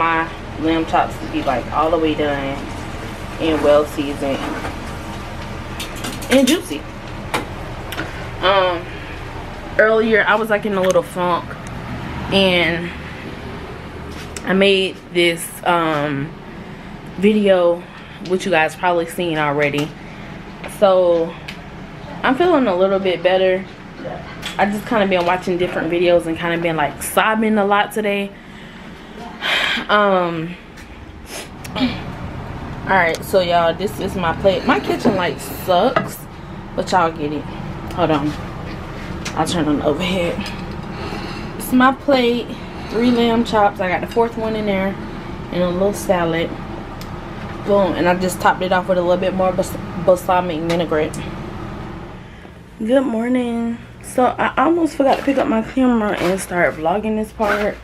my lamb chops to be like all the way done and well seasoned and juicy. Earlier I was like in a little funk, and I made this video, which you guys probably seen already. So I'm feeling a little bit better. I just kind of been watching different videos and kind of been like sobbing a lot today. Alright, so y'all, this is my plate. My kitchen light sucks, but y'all get it. Hold on, I'll turn on the overhead. It's my plate. 3 lamb chops. I got the 4th one in there, and a little salad. Boom. And I just topped it off with a little bit more balsamic vinaigrette. Good morning. So I almost forgot to pick up my camera and start vlogging this part.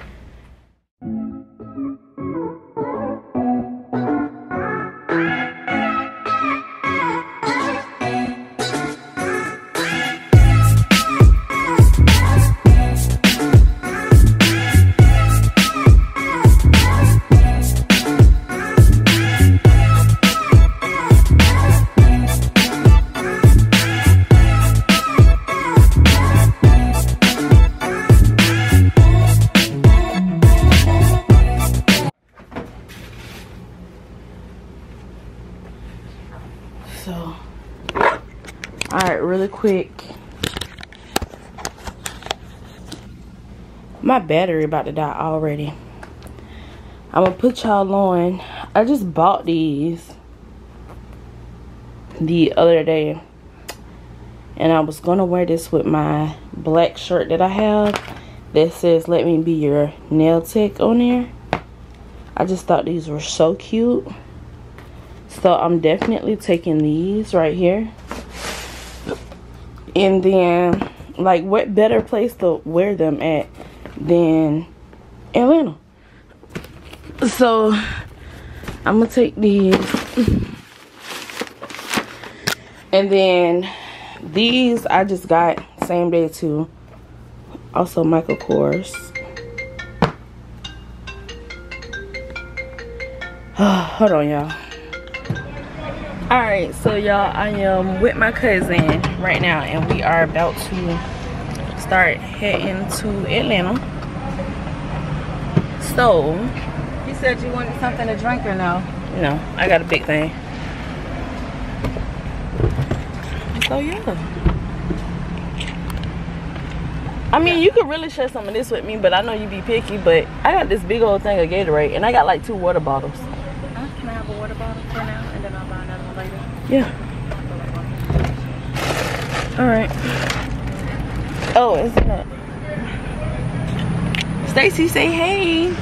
So, alright, really quick. My battery about to die already. I'm gonna put y'all on. I just bought these the other day, and I was gonna wear this with my black shirt that I have that says "Let me be your nail tech" on there. I just thought these were so cute. So I'm definitely taking these right here. And then, like, what better place to wear them at than Atlanta? So I'm gonna take these. And then these I just got same day too. Also Michael Kors. Hold on, y'all. Alright, so y'all, I am with my cousin right now, and we are about to start heading to Atlanta. So, you said you wanted something to drink or no? No, I got a big thing. So yeah. I mean, you could really share some of this with me, but I know you be picky, but I got this big old thing of Gatorade, and I got like 2 water bottles. Can I have a water bottle for now, and then I'll buy another one later? Yeah. Alright. Oh, it's not. Stacy, say hey.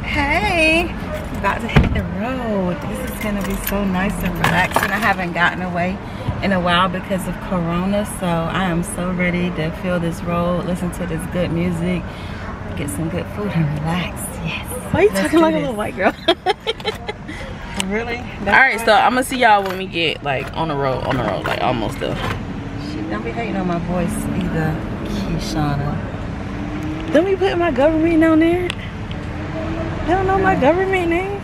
Hey. About to hit the road. This is going to be so nice and relaxing. I haven't gotten away in a while because of Corona, so I am so ready to feel this road, listen to this good music, get some good food and relax. Yes. Why are you talking like a little white girl? Really? Alright, so I'm gonna see y'all when we get like on the road, like almost there. Shit, don't be hating on my voice either, Keshana. Don't be putting my government on there. They don't know my government name.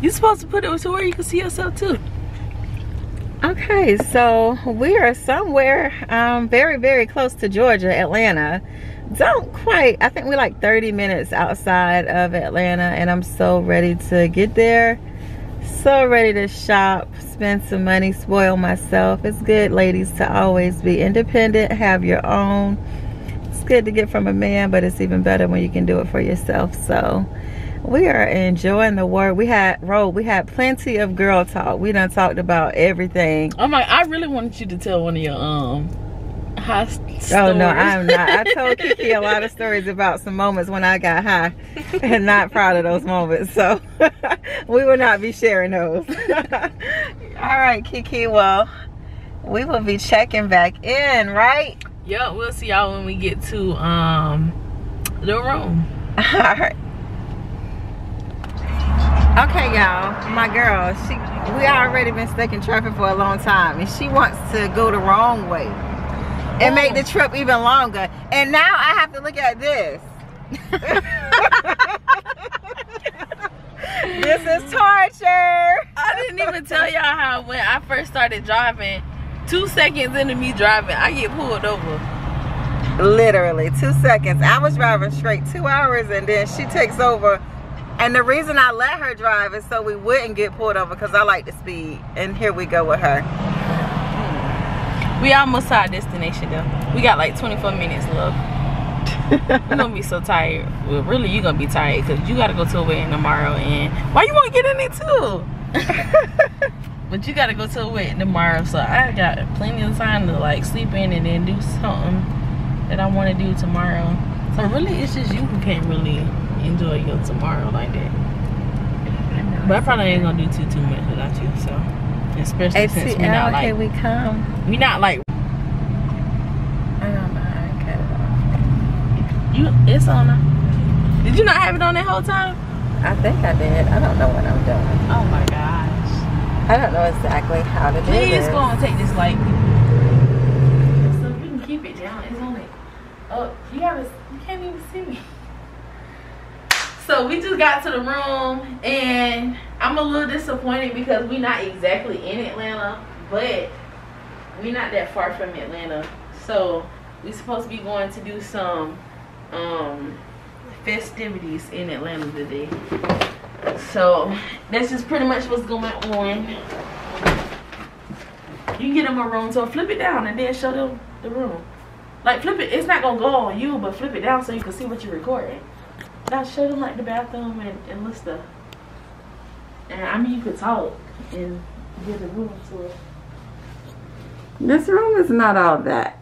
You're supposed to put it to where you can see yourself too. Okay, so we are somewhere very, very close to Georgia, Atlanta. Don't quite, I think we're like 30 minutes outside of Atlanta, and I'm so ready to get there. So ready to shop, spend some money, spoil myself. It's good, ladies, to always be independent, have your own. It's good to get from a man, but it's even better when you can do it for yourself. So we are enjoying the work. We had plenty of girl talk. We done talked about everything. Oh my, I really wanted you to tell one of your high stories. Oh no, I'm not. I told Kiki a lot of stories about some moments when I got high and not proud of those moments. So we will not be sharing those. All right, Kiki, well, we will be checking back in, right? Yeah, we'll see y'all when we get to the room. All right. Okay, y'all, my girl, we already been stuck in traffic for a long time, and she wants to go the wrong way and make the trip even longer. And now I have to look at this. This is torture. I didn't even tell y'all how when I first started driving, 2 seconds into me driving, I get pulled over. Literally 2 seconds. I was driving straight 2 hours, and then she takes over. And the reason I let her drive is so we wouldn't get pulled over, because I like to speed. And here we go with her. We almost to our destination though. We got like 24 minutes left. You're gonna be so tired. Well, really, you're gonna be tired because you gotta go to a wedding tomorrow. And why you wanna get in it too? But you gotta go to a wedding tomorrow, so I got plenty of time to like sleep in and then do something that I want to do tomorrow. So really, it's just you who can't really enjoy your tomorrow like that. But I probably ain't gonna do too much without you. So especially since we not like we come. We not like. I don't know how to cut it off. It's on her. Did you not have it on that whole time? I think I did. I don't know what I'm doing. Oh my gosh. I don't know exactly how to do this. Please go and take this light. So you can keep it down. It's only. Oh, you can't even see me. So we just got to the room, and I'm a little disappointed because we're not exactly in Atlanta, but we're not that far from Atlanta. So we're supposed to be going to do some festivities in Atlanta today. So that's just pretty much what's going on. You can get them a room, so flip it down and then show them the room. Like flip it, it's not gonna go on you, but flip it down so you can see what you're recording. Now show them like the bathroom and little stuff. And I mean, you could talk and get the room to it. This room is not all that.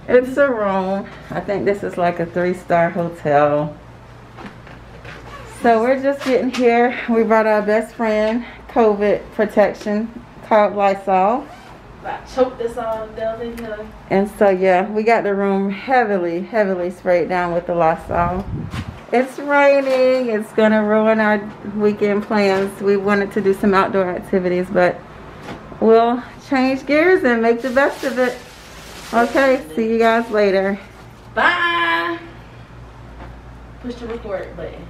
It's a room. I think this is like a 3-star hotel. So we're just getting here. We brought our best friend COVID protection called Lysol. I choked this all down in here. And so yeah, we got the room heavily sprayed down with the Lysol. It's raining. It's gonna ruin our weekend plans. We wanted to do some outdoor activities, but we'll change gears and make the best of it. Okay, see you guys later. Bye. Push the record button.